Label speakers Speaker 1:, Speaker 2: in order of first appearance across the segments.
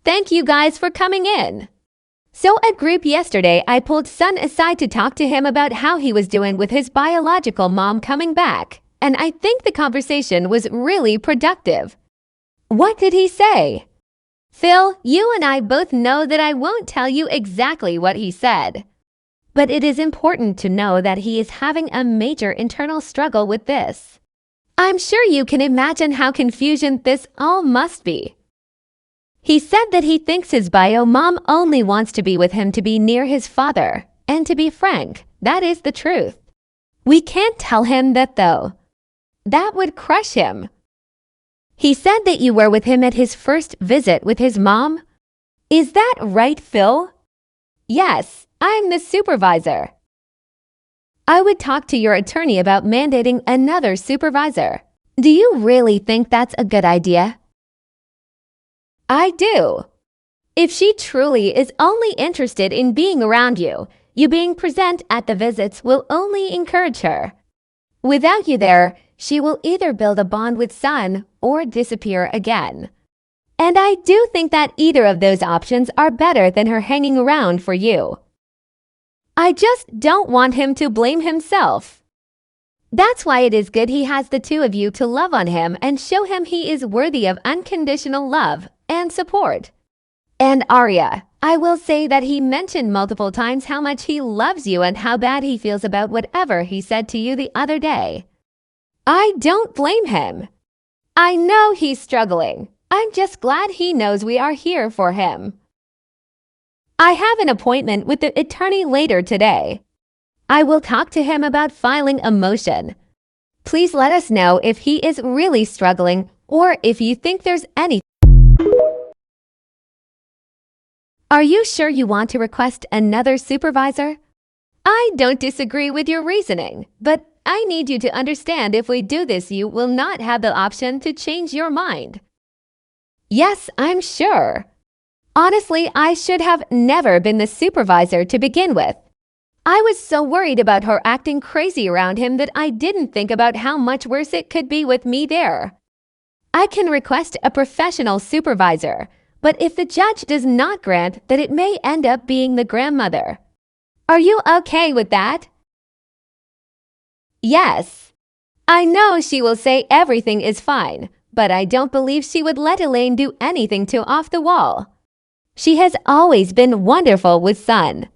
Speaker 1: Thank you guys for coming in. So at group yesterday, I pulled Son aside to talk to him about how he was doing with his biological mom coming back, and I think the conversation was really productive. What did he say? Phil, you and I both know that I won't tell you exactly what he said. But it is important to know that he is having a major internal struggle with this. I'm sure you can imagine how confusion this all must be. He said that he thinks his bio mom only wants to be with him to be near his father, and to be frank, that is the truth. We can't tell him that though. That would crush him. He said that you were with him at his first visit with his mom? Is that right, Phil? Yes, I'm the supervisor. I would talk to your attorney about mandating another supervisor. Do you really think that's a good idea? I do. If she truly is only interested in being around you, you being present at the visits will only encourage her. Without you there, she will either build a bond with Son or disappear again. And I do think that either of those options are better than her hanging around for you. I just don't want him to blame himself. That's why it is good he has the two of you to love on him and show him he is worthy of unconditional love and support. And Arya, I will say that he mentioned multiple times how much he loves you and how bad he feels about whatever he said to you the other day. I don't blame him. I know he's struggling. I'm just glad he knows we are here for him. I have an appointment with the attorney later today. I will talk to him about filing a motion. Please let us know if he is really struggling or if you think there's anything. Are you sure you want to request another supervisor? I don't disagree with your reasoning, but I need you to understand if we do this, you will not have the option to change your mind. Yes, I'm sure. Honestly, I should have never been the supervisor to begin with. I was so worried about her acting crazy around him that I didn't think about how much worse it could be with me there. I can request a professional supervisor, but if the judge does not grant, that it may end up being the grandmother. Are you okay with that? Yes. I know she will say everything is fine, but I don't believe she would let Elaine do anything too off the wall. She has always been wonderful with Son.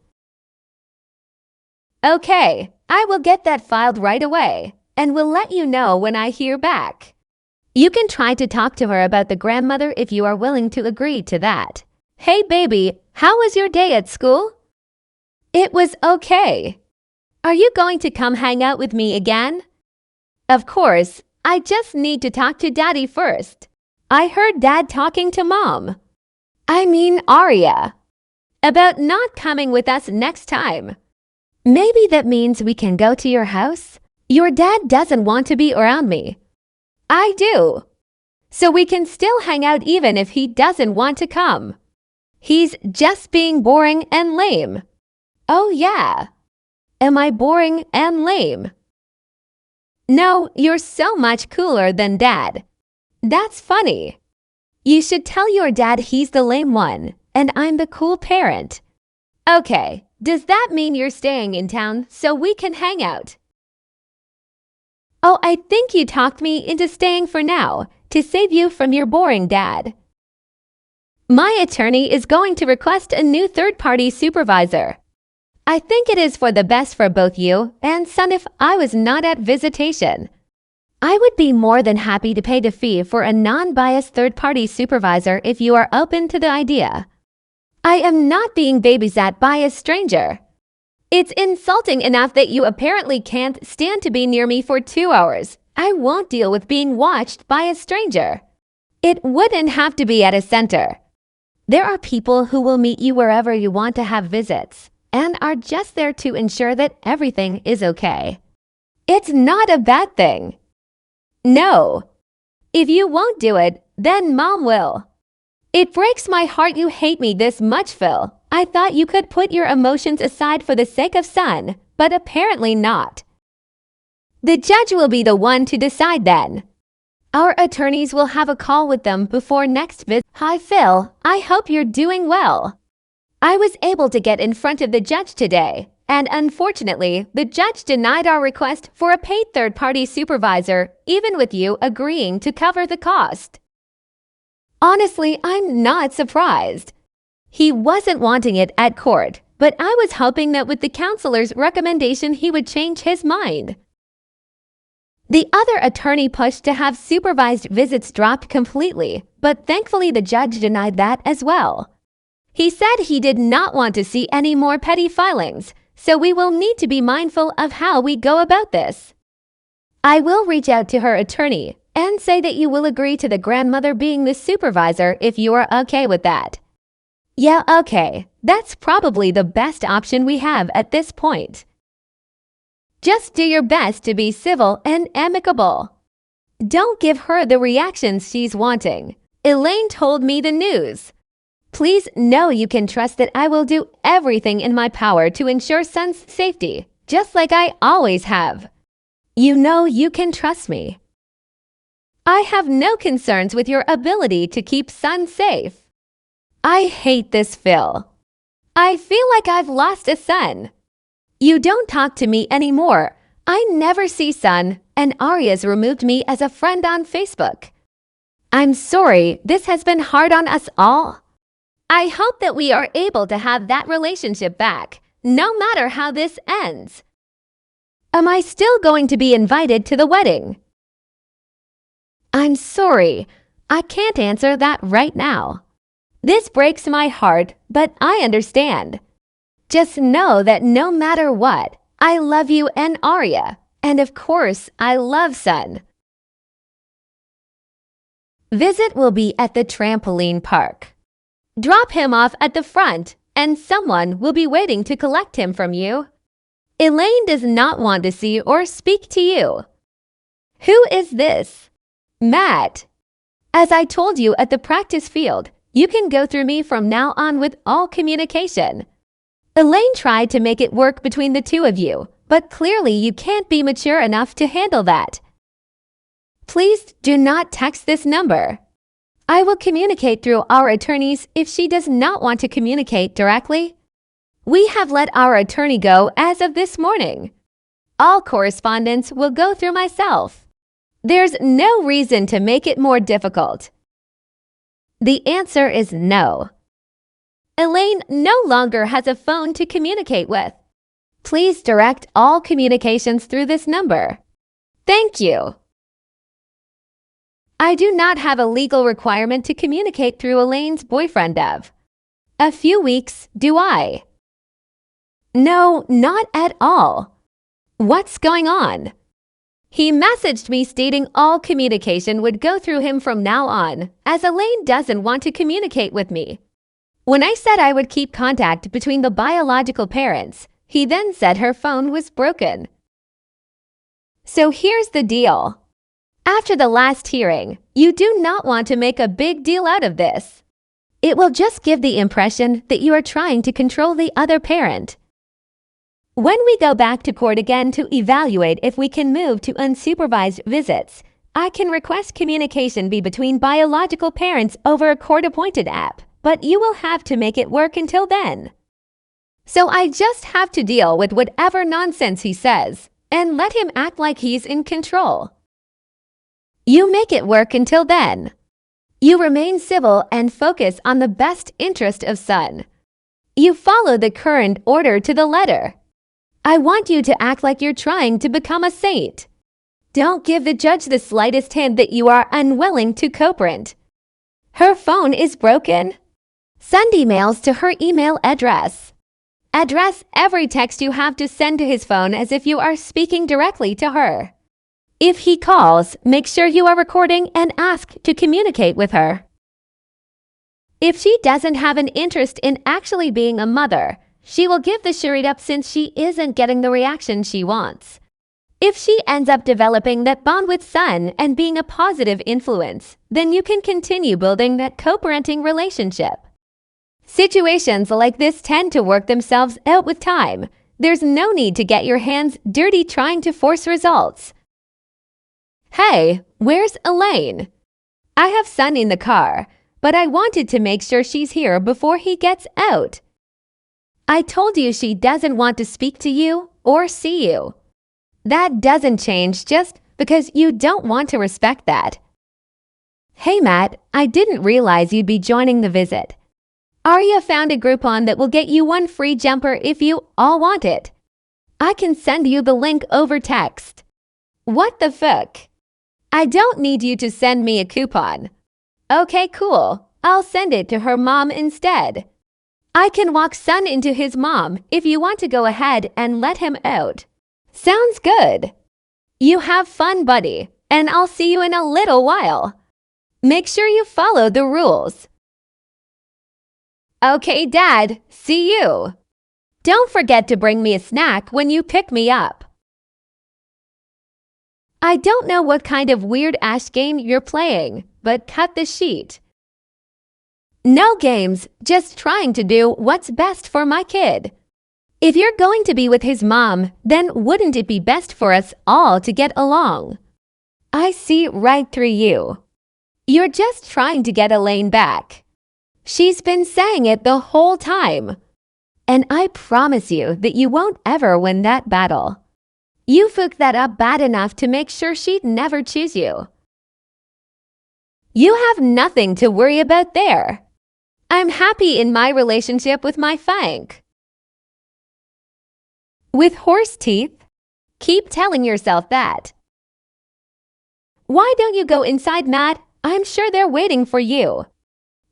Speaker 1: Okay, I will get that filed right away, and will let you know when I hear back. You can try to talk to her about the grandmother if you are willing to agree to that. Hey baby, how was your day at school? It was okay. Are you going to come hang out with me again? Of course, I just need to talk to Daddy first. I heard Dad talking to Mom. I mean Arya. About not coming with us next time. Maybe that means we can go to your house? Your dad doesn't want to be around me. I do. So we can still hang out even if he doesn't want to come. He's just being boring and lame. Oh yeah. Am I boring and lame? No, you're so much cooler than Dad. That's funny. You should tell your dad he's the lame one, and I'm the cool parent. Okay, does that mean you're staying in town so we can hang out? Oh, I think you talked me into staying for now, to save you from your boring dad. My attorney is going to request a new third-party supervisor. I think it is for the best for both you and Son if I was not at visitation. I would be more than happy to pay the fee for a non-biased third-party supervisor if you are open to the idea. I am not being babysat by a stranger. It's insulting enough that you apparently can't stand to be near me for 2 hours. I won't deal with being watched by a stranger. It wouldn't have to be at a center. There are people who will meet you wherever you want to have visits and are just there to ensure that everything is okay. It's not a bad thing. No. If you won't do it, then Mom will. It breaks my heart you hate me this much, Phil. I thought you could put your emotions aside for the sake of Son, but apparently not. The judge will be the one to decide then. Our attorneys will have a call with them before next visit. Hi Phil, I hope you're doing well. I was able to get in front of the judge today, and unfortunately, the judge denied our request for a paid third-party supervisor, even with you agreeing to cover the cost. Honestly, I'm not surprised. He wasn't wanting it at court, but I was hoping that with the counselor's recommendation he would change his mind. The other attorney pushed to have supervised visits dropped completely, but thankfully the judge denied that as well. He said he did not want to see any more petty filings, so we will need to be mindful of how we go about this. I will reach out to her attorney and say that you will agree to the grandmother being the supervisor if you are okay with that. Yeah, okay. That's probably the best option we have at this point. Just do your best to be civil and amicable. Don't give her the reactions she's wanting. Elaine told me the news. Please know you can trust that I will do everything in my power to ensure Son's safety, just like I always have. You know you can trust me. I have no concerns with your ability to keep Son safe. I hate this, Phil. I feel like I've lost a son. You don't talk to me anymore. I never see Son, and Arya's removed me as a friend on Facebook. I'm sorry, this has been hard on us all. I hope that we are able to have that relationship back, no matter how this ends. Am I still going to be invited to the wedding? I'm sorry, I can't answer that right now. This breaks my heart, but I understand. Just know that no matter what, I love you and Arya, and of course, I love Son. Visit will be at the trampoline park. Drop him off at the front, and someone will be waiting to collect him from you. Elaine does not want to see or speak to you. Who is this? Matt. As I told you at the practice field, you can go through me from now on with all communication. Elaine tried to make it work between the two of you, but clearly you can't be mature enough to handle that. Please do not text this number. I will communicate through our attorneys if she does not want to communicate directly. We have let our attorney go as of this morning. All correspondence will go through myself. There's no reason to make it more difficult. The answer is no. Elaine no longer has a phone to communicate with. Please direct all communications through this number. Thank you. I do not have a legal requirement to communicate through Elaine's boyfriend of. A few weeks, do I? No, not at all. What's going on? He messaged me stating all communication would go through him from now on, as Elaine doesn't want to communicate with me. When I said I would keep contact between the biological parents, he then said her phone was broken. So here's the deal. After the last hearing, you do not want to make a big deal out of this. It will just give the impression that you are trying to control the other parent. When we go back to court again to evaluate if we can move to unsupervised visits, I can request communication be between biological parents over a court-appointed app, but you will have to make it work until then. So I just have to deal with whatever nonsense he says and let him act like he's in control. You make it work until then. You remain civil and focus on the best interest of Son. You follow the current order to the letter. I want you to act like you're trying to become a saint. Don't give the judge the slightest hint that you are unwilling to cooperate. Her phone is broken. Send emails to her email address. Address every text you have to send to his phone as if you are speaking directly to her. If he calls, make sure you are recording and ask to communicate with her. If she doesn't have an interest in actually being a mother, she will give the charade up since she isn't getting the reaction she wants. If she ends up developing that bond with Son and being a positive influence, then you can continue building that co-parenting relationship. Situations like this tend to work themselves out with time. There's no need to get your hands dirty trying to force results. Hey, where's Elaine? I have Son in the car. but I wanted to make sure she's here before he gets out. I told you she doesn't want to speak to you or see you. That doesn't change just because you don't want to respect that. Hey Matt, I didn't realize you'd be joining the visit. Arya found a Groupon that will get you one free jumper if you all want it. I can send you the link over text. What the fuck? I don't need you to send me a coupon. Okay, cool. I'll send it to her mom instead. I can walk Sun into his mom if you want to go ahead and let him out. Sounds good. You have fun, buddy, and I'll see you in a little while. Make sure you follow the rules. Okay, Dad, see you. Don't forget to bring me a snack when you pick me up. I don't know what kind of weird-ass game you're playing, but cut the sheet. No games, just trying to do what's best for my kid. If you're going to be with his mom, then wouldn't it be best for us all to get along? I see right through you. You're just trying to get Elaine back. She's been saying it the whole time. And I promise you that you won't ever win that battle. You fucked that up bad enough to make sure she'd never choose you. You have nothing to worry about there. I'm happy in my relationship with my Fank. With horse teeth? Keep telling yourself that. Why don't you go inside, Matt? I'm sure they're waiting for you.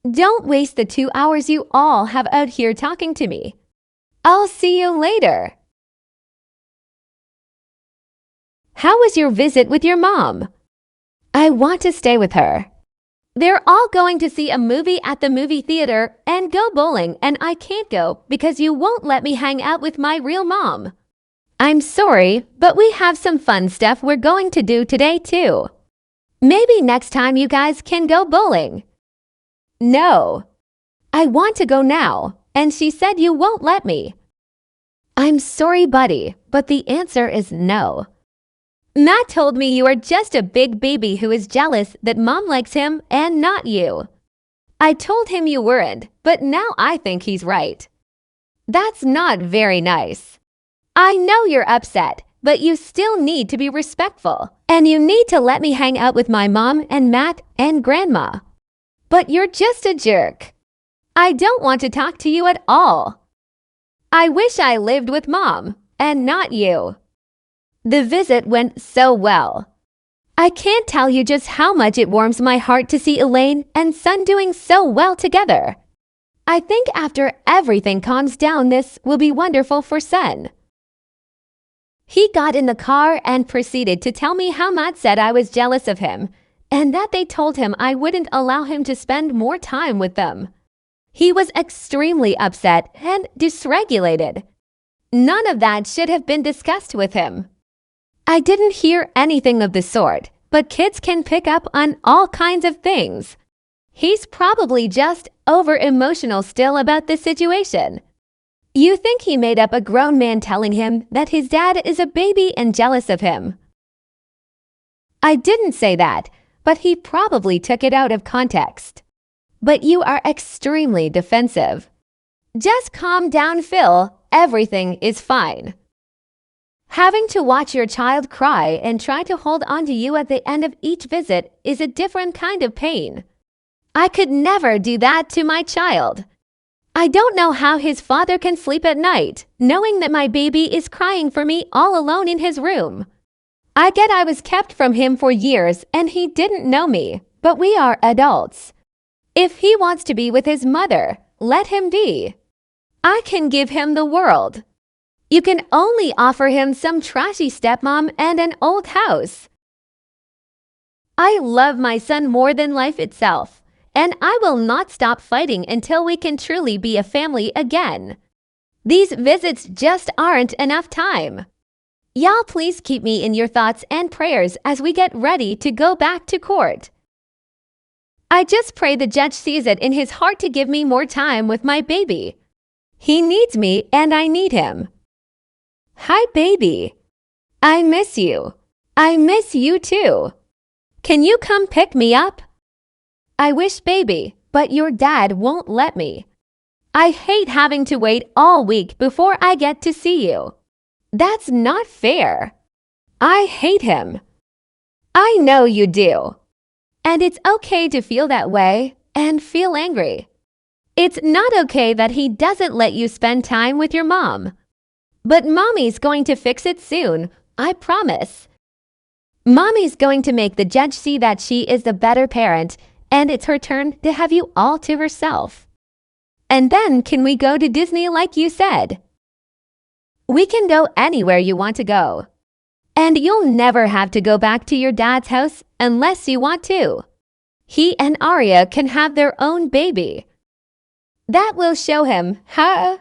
Speaker 1: Don't waste the 2 hours you all have out here talking to me. I'll see you later. How was your visit with your mom? I want to stay with her. They're all going to see a movie at the movie theater and go bowling, and I can't go because you won't let me hang out with my real mom. I'm sorry, but we have some fun stuff we're going to do today too. Maybe next time you guys can go bowling. No. I want to go now, and she said you won't let me. I'm sorry, buddy, but the answer is no. Matt told me you are just a big baby who is jealous that mom likes him and not you. I told him you weren't, but now I think he's right. That's not very nice. I know you're upset, but you still need to be respectful, and you need to let me hang out with my mom and Matt and Grandma. But you're just a jerk. I don't want to talk to you at all. I wish I lived with Mom and not you. The visit went so well. I can't tell you just how much it warms my heart to see Elaine and Sun doing so well together. I think after everything calms down, this will be wonderful for Sun. He got in the car and proceeded to tell me how Matt said I was jealous of him and that they told him I wouldn't allow him to spend more time with them. He was extremely upset and dysregulated. None of that should have been discussed with him. I didn't hear anything of the sort, but kids can pick up on all kinds of things. He's probably just over-emotional still about the situation. You think he made up a grown man telling him that his dad is a baby and jealous of him. I didn't say that, but he probably took it out of context. But you are extremely defensive. Just calm down, Phil. Everything is fine. Having to watch your child cry and try to hold on to you at the end of each visit is a different kind of pain. I could never do that to my child. I don't know how his father can sleep at night, knowing that my baby is crying for me all alone in his room. I get I was kept from him for years and he didn't know me, but we are adults. If he wants to be with his mother, let him be. I can give him the world. You can only offer him some trashy stepmom and an old house. I love my son more than life itself, and I will not stop fighting until we can truly be a family again. These visits just aren't enough time. Y'all please keep me in your thoughts and prayers as we get ready to go back to court. I just pray the judge sees it in his heart to give me more time with my baby. He needs me and I need him. Hi, baby. I miss you. I miss you too. Can you come pick me up? I wish, baby, but your dad won't let me. I hate having to wait all week before I get to see you. That's not fair. I hate him. I know you do. And it's okay to feel that way and feel angry. It's not okay that he doesn't let you spend time with your mom. But Mommy's going to fix it soon, I promise. Mommy's going to make the judge see that she is the better parent, and it's her turn to have you all to herself. And then can we go to Disney like you said? We can go anywhere you want to go. And you'll never have to go back to your dad's house unless you want to. He and Arya can have their own baby. That will show him, huh?